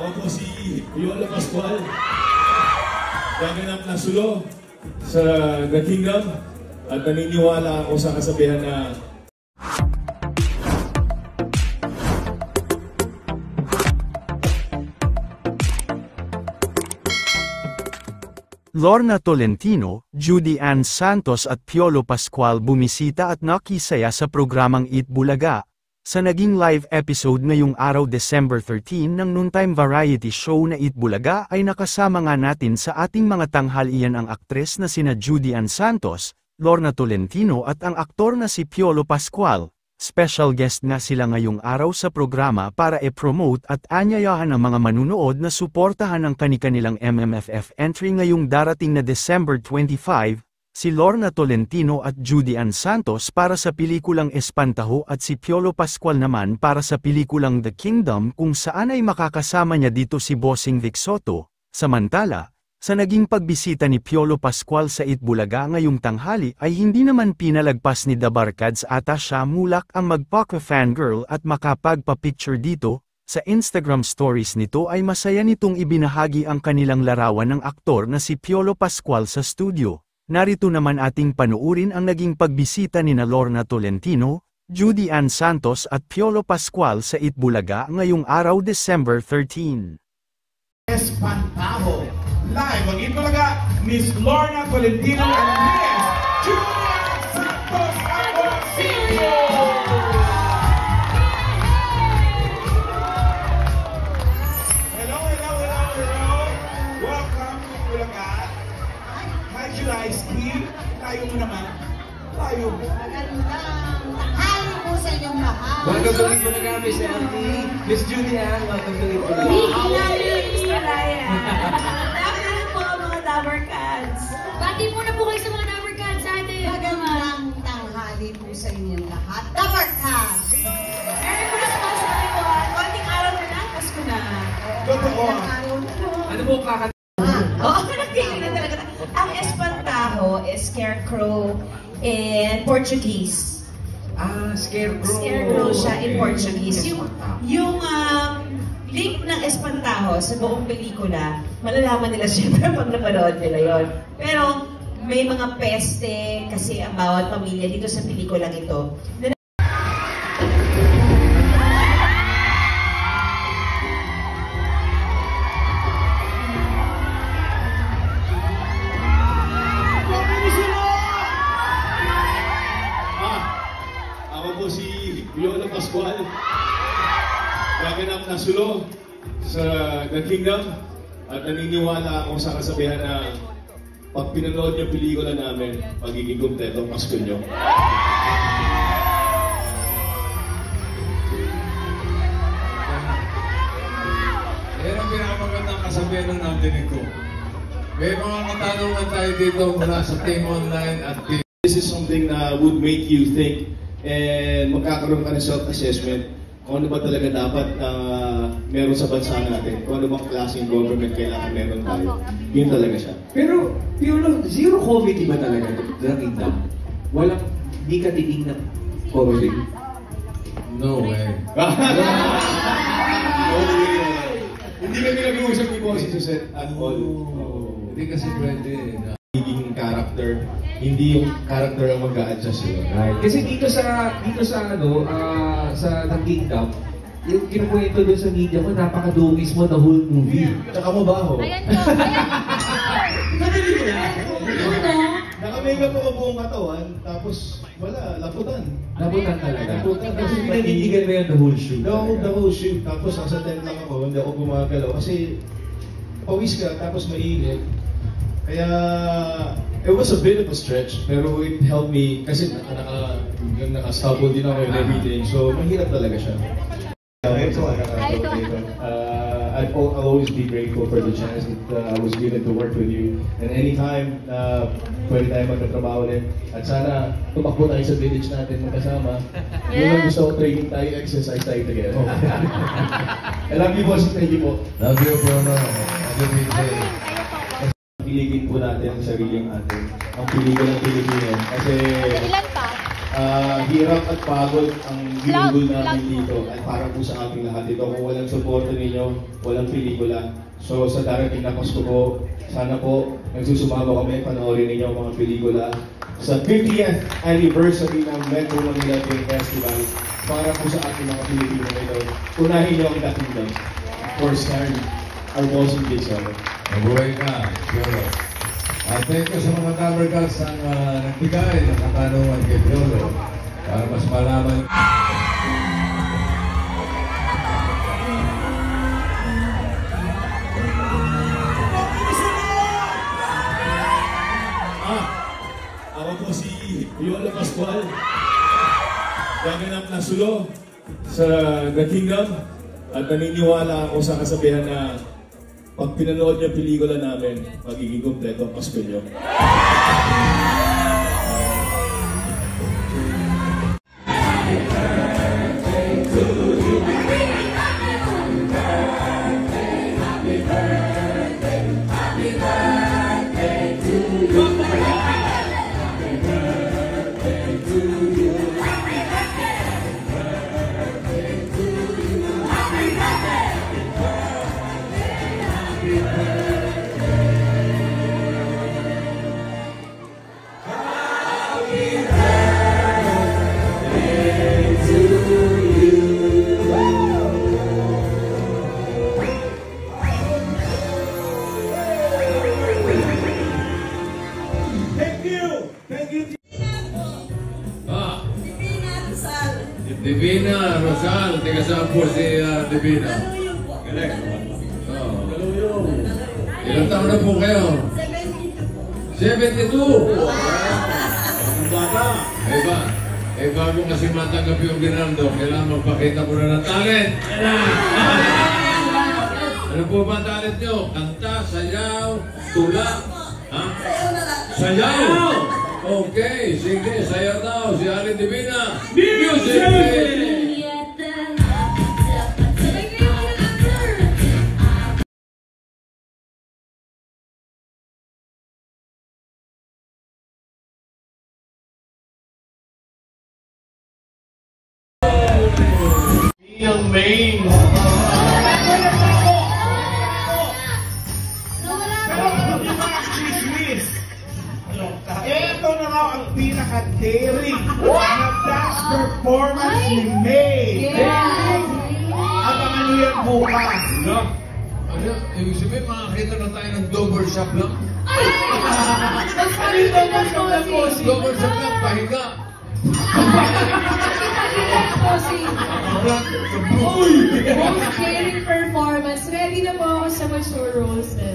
Ako po si Piolo Pascual. Gaganap na sulo sa The Kingdom at naniniwala ako sa kasabihan na Lorna Tolentino, Judy Ann Santos at Piolo Pascual bumisita at nakisaya sa programang Eat Bulaga, sa naging live episode ngayong araw December 13 ng noontime variety show na Eat Bulaga ay nakasama nga natin sa ating mga tanghalian ang aktres na sina Judy Ann Santos, Lorna Tolentino at ang aktor na si Piolo Pascual. Special guest nga sila ngayong araw sa programa para i-promote at anyayahan ang mga manunood na suportahan ang kani-kanilang MMFF entry ngayong darating na December 25, si Lorna Tolentino at Judy Ann Santos para sa pelikulang Espantaho at si Piolo Pascual naman para sa pelikulang The Kingdom kung saan ay makakasama niya dito si Bossing Vic Soto. Samantala, sa naging pagbisita ni Piolo Pascual sa Eat Bulaga ngayong tanghali ay hindi naman pinalagpas ni The Barkads ata siya mulak ang magpaka-fangirl at makapagpa-picture dito. Sa Instagram stories nito ay masaya nitong ibinahagi ang kanilang larawan ng aktor na si Piolo Pascual sa studio. Narito naman ating panuurin ang naging pagbisita ni Lorna Tolentino, Judy Ann Santos at Piolo Pascual sa Eat Bulaga ngayong araw December 13. Espantaho. Live ang Eat Bulaga, Miss Lorna Tolentino and Miss Judy Ann Santos Agoncillo. Hello. Welcome to Eat Bulaga. Hi, July-ski. Tayo mo naman. Tayo mo. Magandang tanghali po sa inyong lahat. Welcome to Eat Bulaga, Miss Andy. Miss Judy Ann, welcome to Eat Bulaga. Miss Ryan. Dahil po mga Dabarkads. Bati muna po kayo sa mga Dabarkads sa atin. Magandang tanghali po sa inyong lahat. Dabarkads. Merry Christmas, everyone. Konting araw na lang, Pasko na. Totoo. Ano po kakanta? Oo, nagtigil na talaga. Ang Espantaho is scarecrow in Portuguese. Scarecrow. Scarecrow siya in Portuguese. Yung link ng Espantaho sa buong pelikula, malalaman nila siyempre pag napanood nila yon. Pero may mga peste kasi ang bawat pamilya dito sa pelikulang ito. ako po si Piolo Pascual. Gaganap na sulo sa The Kingdom at naniniwala ako sa kasabihan na pag pinanood yung pelikula namin, magiging kumpleto ang Pasko nyo. Yan ang pinakamagandang kasabihan ng natinig ko. May mga katanungan tayo dito mula sa Team Online at Team. This is something na would make you think and magkakaroon ka ng self-assessment kung ano ba talaga dapat meron sa bansa natin, kung ano bang klaseng government kailangan meron tayo. Yun talaga siya. Pero, Piolo, zero comedy ba talaga The Kingdom? Walang, di ka titig na comedy? No way. Hindi kami nag-uusap ni Bossy sa set at all. Hindi kasi pwede na. Higing character, hindi yung character ang mag-a-adjust yun. Right. Kasi dito sa The Kingdom, yung kinukwento doon sa media mo, napaka-dungis mo the whole movie. Tsaka mabaho. Ayan po, Nakali mo na. Ano? Naka-makeup ako buong katawan, tapos wala, laputan. Nabutan talaga. Nabutan. Kasi pinaninigan mo yan the whole shoot. The whole shoot, tapos nasa tent lang ako, hindi ako gumagalaw. Kasi pawis ka, tapos mainit. Kaya, it was a bit of a stretch, pero it helped me, kasi naka-stable din ako and everything, so mahirap talaga siya. I'll always be grateful for the chance that I was given to work with you. And anytime, pwede tayo magkatrabaho ulit. At sana, tumakbo tayo sa village natin magkasama. Yun ang gusto ko, training tayo, exercise tayo together. I love you, boss. Thank you po. Love you, Bruno. Have a good day. Piligin po natin ang sariling atin. Ang piligan ng Pilipino. Kasi Ilan pa? hirap at pagod ang ginugol namin dito at para po sa ating lahat ito. Kung walang suporta ninyo, walang pelikula. So sa darating na Pasko po, sana po nagsusumama kami, panoorin ninyo ang mga pelikula sa 50th anniversary ng Metro Manila Film Festival para po sa ating mga Pilipino ito. Unahin niyo ang The Kingdom for starring our boss in Big Solo. Mabuhay ka, Piolo. Thank you sa mga camera guys ang nagbigay ng katanungan kay Piolo para mas malaman. Ako po si Piolo Pascual. Gaganap na sulo sa The Kingdom at naniniwala ako sa kasabihan na pag pinanood niyo pelikula namin, magiging kompleto ang Pasko niyo. Divina, Rosal, tiga saan po si Divina? Galing. Ilang taon na po kayo? 72. 72? Bata. Bago kasi matanggap yung Ginaldo, kailangan magpakita mo na ng talent. Ano po ba ang talent nyo? Kanta, sayaw, tula? Ha? Sayaw! Okay, sige, sayaw daw. Si Alin Divina. Music! Yung main. Ito na nga ang pinaka-daring na dance performance ni May. Abangan niyo yan bukas. Ano? Ibig sabihin, makakita na tayo ng double shot lang? Double shot lang, pahinga. Daring performance. Ready na po ako sa mature roles na.